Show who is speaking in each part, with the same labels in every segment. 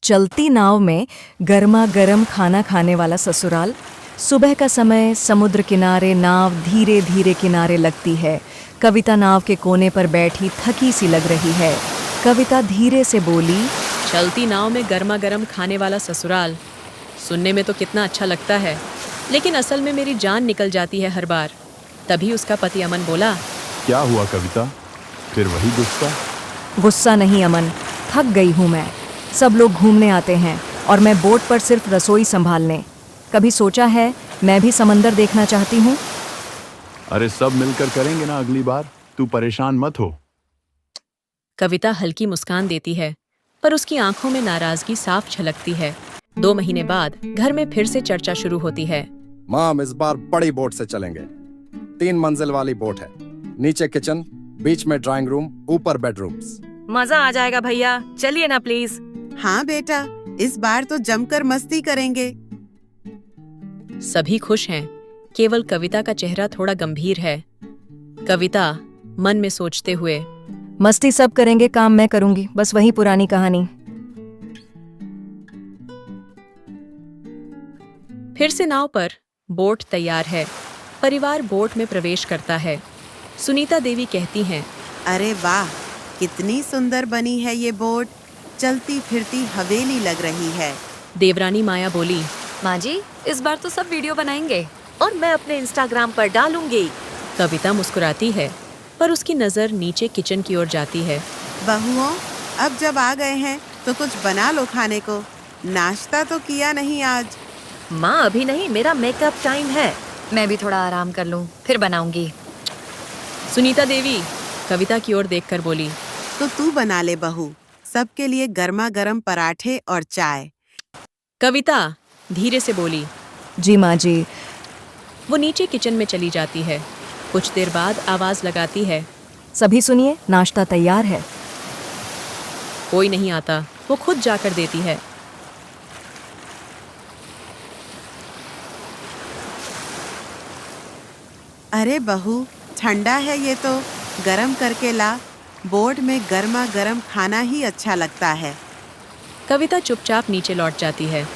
Speaker 1: चलती नाव में गर्मा गर्म खाना खाने वाला ससुराल। सुबह का समय, समुद्र किनारे नाव धीरे धीरे किनारे लगती है। कविता नाव के कोने पर बैठी थकी सी लग रही है। कविता धीरे से बोली,
Speaker 2: चलती नाव में गर्मा गर्म खाने वाला ससुराल सुनने में तो कितना अच्छा लगता है, लेकिन असल में मेरी जान निकल जाती है हर बार। तभी उसका पति अमन बोला,
Speaker 3: क्या हुआ कविता, फिर वही गुस्सा?
Speaker 1: गुस्सा नहीं अमन, थक गई हूँ मैं। सब लोग घूमने आते हैं और मैं बोट पर सिर्फ रसोई संभालने। कभी सोचा है मैं भी समंदर देखना चाहती हूँ।
Speaker 3: अरे सब मिलकर करेंगे ना अगली बार, तू परेशान मत हो।
Speaker 2: कविता हल्की मुस्कान देती है, पर उसकी आंखों में नाराजगी साफ झलकती है। 2 महीने बाद घर में फिर से चर्चा शुरू होती है।
Speaker 4: माम, इस बार बड़ी बोट से चलेंगे। 3 मंजिल वाली बोट है। नीचे किचन, बीच में ड्राइंग रूम, ऊपर बेडरूम्स।
Speaker 5: मजा आ जाएगा भैया, चलिए ना प्लीज।
Speaker 6: हाँ बेटा, इस बार तो जमकर मस्ती करेंगे।
Speaker 2: सभी खुश हैं, केवल कविता का चेहरा थोड़ा गंभीर है। कविता मन में सोचते हुए,
Speaker 1: मस्ती सब करेंगे, काम मैं करूंगी, बस वही पुरानी कहानी।
Speaker 2: फिर से नाव पर बोट तैयार है। परिवार बोट में प्रवेश करता है। सुनीता देवी कहती हैं,
Speaker 6: अरे वाह, कितनी सुंदर बनी है ये बोट, चलती फिरती हवेली लग रही है।
Speaker 2: देवरानी माया बोली,
Speaker 5: माँ जी, इस बार तो सब वीडियो बनाएंगे और मैं अपने इंस्टाग्राम पर डालूंगी।
Speaker 2: कविता मुस्कुराती है, पर उसकी नजर नीचे किचन की ओर जाती है।
Speaker 6: बहुओं, अब जब आ गए हैं तो कुछ बना लो खाने को। नाश्ता तो किया नहीं आज।
Speaker 5: माँ अभी नहीं, मेरा मेकअप टाइम है। मैं भी थोड़ा आराम कर लूँ, फिर बनाऊंगी।
Speaker 2: सुनीता देवी कविता की ओर देखकर बोली,
Speaker 6: तो तू बना ले बहू, सबके लिए गर्मा गर्म पराठे और चाय।
Speaker 2: कविता धीरे से बोली।
Speaker 1: जी माँ जी।
Speaker 2: वो नीचे किचन में चली जाती है। कुछ देर बाद आवाज लगाती है,
Speaker 1: सभी सुनिए, नाश्ता तैयार है।
Speaker 2: कोई नहीं आता। वो खुद जाकर देती है।
Speaker 6: अरे बहू, ठंडा है ये तो, गरम करके ला। बोट में गर्मा गर्म खाना ही अच्छा लगता है।
Speaker 2: कविता चुपचाप नीचे लौट जाती है।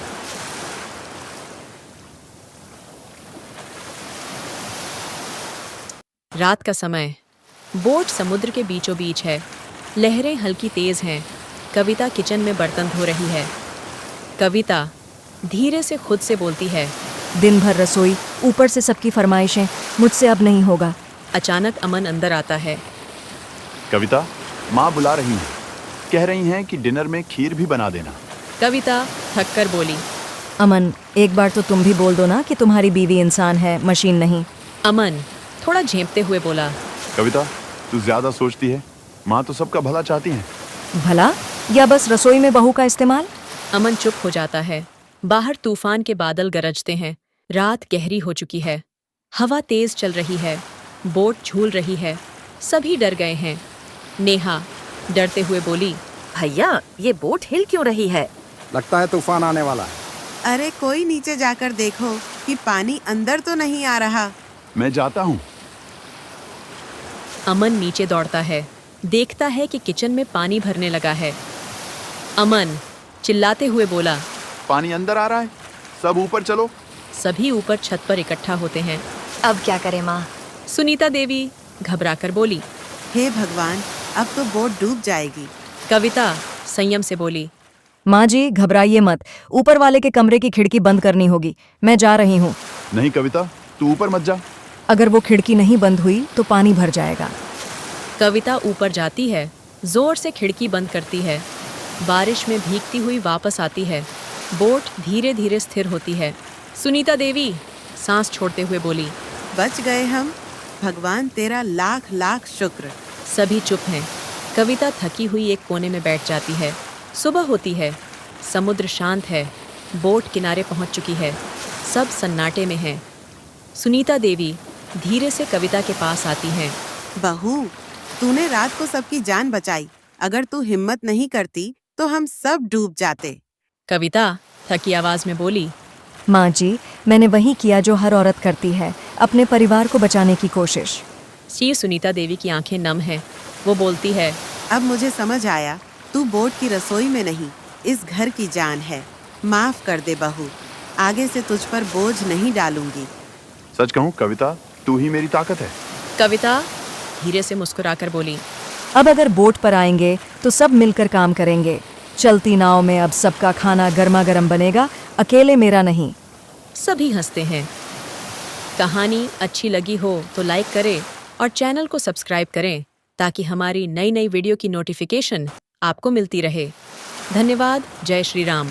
Speaker 2: रात का समय। बोट समुद्र के बीचों बीच है। लहरें हल्की तेज हैं। कविता किचन में बर्तन धो रही है। कविता धीरे से खुद से बोलती है,
Speaker 1: दिन भर रसोई, ऊपर से सबकी फरमाइशें, मुझसे अब नहीं होगा।
Speaker 2: अचानक अमन अंदर आता है।
Speaker 3: कविता, माँ बुला रही हैं, कह रही हैं कि डिनर में खीर भी बना देना।
Speaker 2: कविता थक कर बोली,
Speaker 1: अमन, एक बार तो तुम भी बोल दो ना कि तुम्हारी बीवी इंसान है, मशीन नहीं।
Speaker 2: अमन थोड़ा झेंपते हुए बोला,
Speaker 3: कविता, तू ज्यादा सोचती है, माँ तो सबका भला चाहती हैं।
Speaker 1: भला या बस रसोई में बहू का इस्तेमाल?
Speaker 2: अमन चुप हो जाता है। बाहर तूफान के बादल गरजते हैं। रात गहरी हो चुकी है। हवा तेज चल रही है। बोट झूल रही है। सभी डर गए हैं। नेहा डरते हुए बोली,
Speaker 5: भैया, ये बोट हिल क्यों रही है?
Speaker 4: लगता है तूफान आने वाला है।
Speaker 6: अरे कोई नीचे जाकर देखो कि पानी अंदर तो नहीं आ रहा।
Speaker 3: मैं जाता हूँ।
Speaker 2: अमन नीचे दौड़ता है। देखता है कि किचन में पानी भरने लगा है। अमन चिल्लाते हुए बोला,
Speaker 3: पानी अंदर आ रहा है, सब ऊपर चलो।
Speaker 2: सभी ऊपर छत पर इकट्ठा होते हैं।
Speaker 5: अब क्या करें माँ?
Speaker 2: सुनीता देवी घबराकर बोली,
Speaker 6: हे भगवान, अब तो बोट डूब जाएगी।
Speaker 2: कविता संयम से बोली,
Speaker 1: माँ जी घबराइए मत, ऊपर वाले के कमरे की खिड़की बंद करनी होगी, मैं जा रही हूँ।
Speaker 3: नहीं कविता, तू ऊपर मत जा।
Speaker 1: अगर वो खिड़की नहीं बंद हुई तो पानी भर जाएगा।
Speaker 2: कविता ऊपर जाती है, जोर से खिड़की बंद करती है। बारिश में भीगती हुई वापस आती है। बोट धीरे धीरे स्थिर होती है। सुनीता देवी सांस छोड़ते हुए बोली,
Speaker 6: बच गए हम, भगवान तेरा लाख लाख शुक्र।
Speaker 2: सभी चुप हैं। कविता थकी हुई एक कोने में बैठ जाती है। सुबह होती है। समुद्र शांत है। बोट किनारे पहुंच चुकी है। सब सन्नाटे में हैं। सुनीता देवी धीरे से कविता के पास आती हैं।
Speaker 6: बहू, तूने रात को सबकी जान बचाई। अगर तू हिम्मत नहीं करती तो हम सब डूब जाते।
Speaker 2: कविता थकी आवाज में बोली,
Speaker 1: माँ जी, मैंने वही किया जो हर औरत करती है, अपने परिवार को बचाने की कोशिश।
Speaker 2: सी सुनीता देवी की आंखें नम हैं। वो बोलती है,
Speaker 6: अब मुझे समझ आया, तू बोट की रसोई में नहीं, इस घर की जान है। माफ कर दे बहू, आगे से तुझ पर बोझ नहीं डालूंगी।
Speaker 3: सच कहूँ कविता, तू ही मेरी ताकत है।
Speaker 2: कविता धीरे से मुस्कुराकर बोली।
Speaker 1: अब अगर बोट पर आएंगे तो सब मिलकर काम करेंगे। चलती नाव में अब सबका खाना गर्मा गर्म बनेगा, अकेले मेरा नहीं।
Speaker 2: सभी हंसते हैं। कहानी अच्छी लगी हो तो लाइक करें और चैनल को सब्सक्राइब करें ताकि हमारी नई नई वीडियो की नोटिफिकेशन आपको मिलती रहे। धन्यवाद। जय श्री राम।